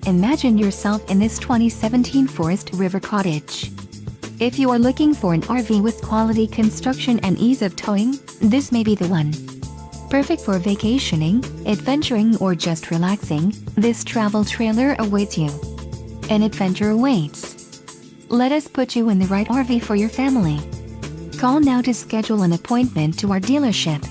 Imagine yourself in this 2017 Forest River Cottage. If you are looking for an RV with quality construction and ease of towing, this may be the one. Perfect for vacationing, adventuring, or just relaxing, this travel trailer awaits you. An adventure awaits. Let us put you in the right RV for your family. Call now to schedule an appointment to our dealership.